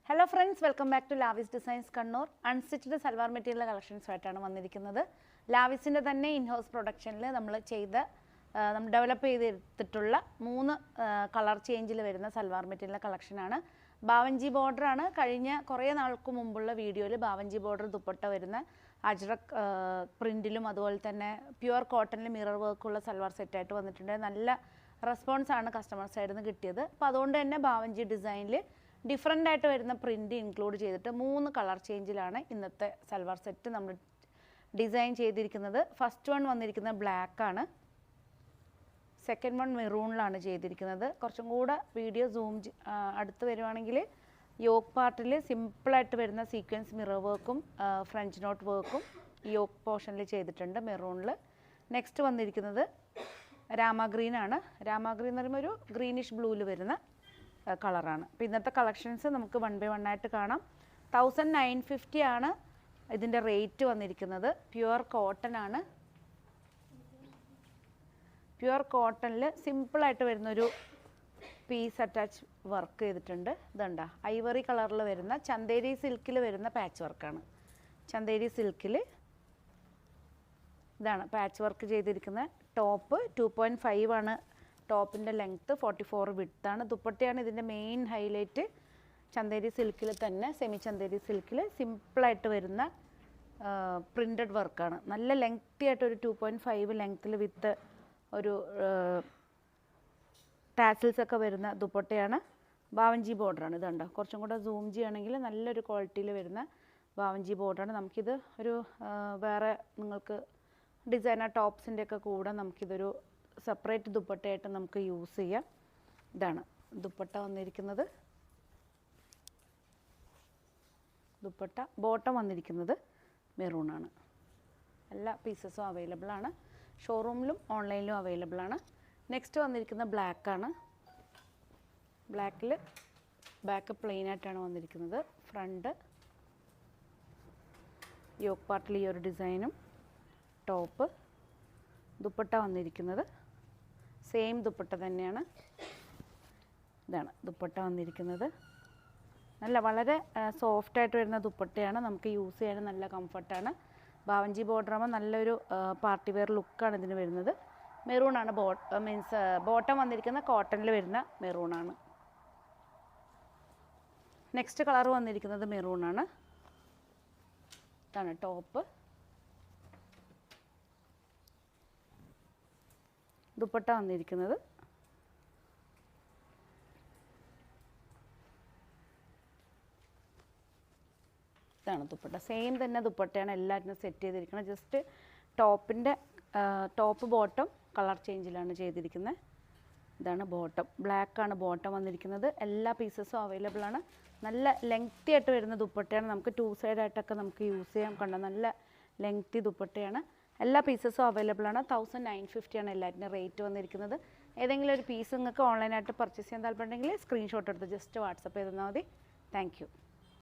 Hello friends, welcome back to Lavis Designs Kannur. Unstitched salwar material collections ആയിട്ടാണ് വന്നിരിക്കുന്നത്. ലാവിസിന്റെ തന്നെ in-house productionൽ നമ്മൾ develop ചെയ്തിട്ടുള്ള 3 കളർ ചേഞ്ചിൽ വരുന്ന സൽവാർ മെറ്റീരിയൽ കളക്ഷൻ ആണ്. ബാവഞ്ചി ബോർഡർ ആണ്. കഴിഞ്ഞ കുറേ നാൾക്ക് മുമ്പുള്ള വീഡിയോയിൽ ബാവഞ്ചി ബോർഡർ ദുപ്പട്ട വരുന്ന അജ്രക് പ്രിന്റിലും അതുപോലെ തന്നെ പ്യുവർ കോട്ടണിൽ മിറർ വർക്ക് ഉള്ള സൽവാർ സെറ്റ് ആയിട്ട് വന്നിട്ടുണ്ട്. നല്ല റെസ്പോൺസ് ആണ് കസ്റ്റമർ സൈഡിൽ നിന്ന് കിട്ടിയത്. അപ്പോൾ അതുകൊണ്ട് തന്നെ ബാവഞ്ചി ഡിസൈനിൽ ഡിഫറൻ്റ് ആയിട്ട് വരുന്ന പ്രിന്റ് ഇൻക്ലൂഡ് ചെയ്തിട്ട് 3 കളർ ചേഞ്ചിലാണ് ഇന്നത്തെ സൽവാർ സെറ്റ് നമ്മൾ ഡിസൈൻ ചെയ്തിരിക്കുന്നത്. ഫസ്റ്റ് വൺ വന്നിരിക്കുന്നത് ബ്ലാക്ക് ആണ്. സെക്കൻഡ് വൺ മെറൂണിലാണ് ചെയ്തിരിക്കുന്നത്. കുറച്ചും കൂടെ വീഡിയോ സൂം അടുത്ത് വരുവാണെങ്കിൽ യോക്ക് പാർട്ടിൽ സിമ്പിളായിട്ട് വരുന്ന സീക്വൻസ് മിറർ വർക്കും ഫ്രഞ്ച് നോട്ട് വർക്കും യോക്ക് പോർഷനിൽ ചെയ്തിട്ടുണ്ട് മെറൂണിൽ. നെക്സ്റ്റ് വന്നിരിക്കുന്നത് രാമ ഗ്രീൻ ആണ്. രാമ ഗ്രീൻ എന്ന് പറയുമ്പോൾ ഒരു ഗ്രീനിഷ് ബ്ലൂവിൽ വരുന്ന കളറാണ്. അപ്പോൾ ഇന്നത്തെ കളക്ഷൻസ് നമുക്ക് 1 by 1 ആയിട്ട് കാണാം. 1950 ആണ് ഇതിൻ്റെ റേറ്റ് വന്നിരിക്കുന്നത്. പ്യുവർ കോട്ടൺ ആണ്. പ്യുവർ കോട്ടണിൽ സിമ്പിളായിട്ട് വരുന്നൊരു പീസ് അറ്റാച്ച് വർക്ക് ചെയ്തിട്ടുണ്ട്. ഇതുണ്ട ഐവറി കളറിൽ വരുന്ന ചന്തേരി സിൽക്കിൽ വരുന്ന പാച്ച് വർക്കാണ്. ചന്തേരി സിൽക്കിൽ ഇതാണ് പാച്ച് വർക്ക് ചെയ്തിരിക്കുന്ന ടോപ്പ്. 2.5 ആണ് ടോപ്പിൻ്റെ ലെങ്ത്ത്, 44 വിഡ്ത്താണ്. ദുപ്പട്ടയാണ് ഇതിൻ്റെ മെയിൻ ഹൈലൈറ്റ്. ചന്തേരി സിൽക്കിൽ തന്നെ സെമി ചന്തേരി സിൽക്കിൽ സിമ്പിളായിട്ട് വരുന്ന പ്രിൻറ്റഡ് വർക്കാണ്. നല്ല ലെങ്ത്തി ആയിട്ടൊരു 2.5 ലെങ്ത്തിൽ വിത്ത് ഒരു ടാസിൽസ് ഒക്കെ വരുന്ന ദുപ്പട്ടയാണ്. ബാവഞ്ചി ബോർഡറാണ്. ഇതുണ്ട് കുറച്ചും കൂടെ സൂം ചെയ്യുകയാണെങ്കിൽ നല്ലൊരു ക്വാളിറ്റിയിൽ വരുന്ന ബാവഞ്ചി ബോർഡറാണ്. നമുക്കിത് ഒരു വേറെ നിങ്ങൾക്ക് ഡിസൈനർ ടോപ്സിൻ്റെ ഒക്കെ കൂടെ നമുക്കിതൊരു സെപ്പറേറ്റ് ദുപ്പട്ടയായിട്ട് നമുക്ക് യൂസ് ചെയ്യാം. ഇതാണ് ദുപ്പട്ട വന്നിരിക്കുന്നത്. ദുപ്പട്ട ബോട്ടം വന്നിരിക്കുന്നത് മെറൂണാണ്. എല്ലാ പീസസും അവൈലബിൾ ആണ്. ഷോറൂമിലും ഓൺലൈനിലും അവൈലബിൾ ആണ്. നെക്സ്റ്റ് വന്നിരിക്കുന്ന ബ്ലാക്ക് ആണ്. ബ്ലാക്കിൽ ബാക്ക് പ്ലെയിൻ ആയിട്ടാണ് വന്നിരിക്കുന്നത്. ഫ്രണ്ട് യോക്ക് പാർട്ടിൽ ഈ ഒരു ഡിസൈനും ടോപ്പ്. ദുപ്പട്ട വന്നിരിക്കുന്നത് സെയിം ദുപ്പട്ട തന്നെയാണ്. ഇതാണ് ദുപ്പട്ട വന്നിരിക്കുന്നത്. നല്ല വളരെ സോഫ്റ്റായിട്ട് വരുന്ന ദുപ്പട്ടയാണ്. നമുക്ക് യൂസ് ചെയ്യാൻ നല്ല കംഫർട്ടാണ്. ബാവഞ്ചി ബോർഡർ ആകുമ്പോൾ നല്ലൊരു പാർട്ടി വെയർ ലുക്കാണ് ഇതിന് വരുന്നത്. മെറൂണാണ് ബോട്ടം വന്നിരിക്കുന്ന കോട്ടണിൽ വരുന്ന മെറൂണാണ്. നെക്സ്റ്റ് കളർ വന്നിരിക്കുന്നത് മെറൂണാണ്. ഇതാണ് ടോപ്പ്. ദുപ്പട്ട വന്നിരിക്കുന്നത് ഇതാണ് ദുപ്പട്ട. സെയിം തന്നെ ദുപ്പട്ടയാണ് എല്ലാറ്റിനും സെറ്റ് ചെയ്തിരിക്കുന്നത്. ജസ്റ്റ് ടോപ്പ് ബോട്ടം കളർ ചേഞ്ചിലാണ് ചെയ്തിരിക്കുന്നത്. ഇതാണ് ബോട്ടം. ബ്ലാക്കാണ് ബോട്ടം വന്നിരിക്കുന്നത്. എല്ലാ പീസസും അവൈലബിൾ ആണ്. നല്ല ലെങ്തി ആയിട്ട് വരുന്ന ദുപ്പട്ടയാണ്. നമുക്ക് 2 സൈഡായിട്ടൊക്കെ നമുക്ക് യൂസ് ചെയ്യാം. കണ്ട നല്ല ലെങ്തി ദുപ്പട്ടയാണ്. എല്ലാ പീസസും അവൈലബിൾ ആണ്. 1950 ആണ് എല്ലാറ്റിനും റേറ്റ് വന്നിരിക്കുന്നത്. ഏതെങ്കിലും ഒരു പീസ് നിങ്ങൾക്ക് ഓൺലൈനായിട്ട് പർച്ചേസ് ചെയ്യാൻ താല്പര്യമുണ്ടെങ്കിൽ സ്ക്രീൻഷോട്ട് എടുത്ത് ജസ്റ്റ് വാട്സപ്പ് ചെയ്ത് തന്നാൽ മതി. Thank you.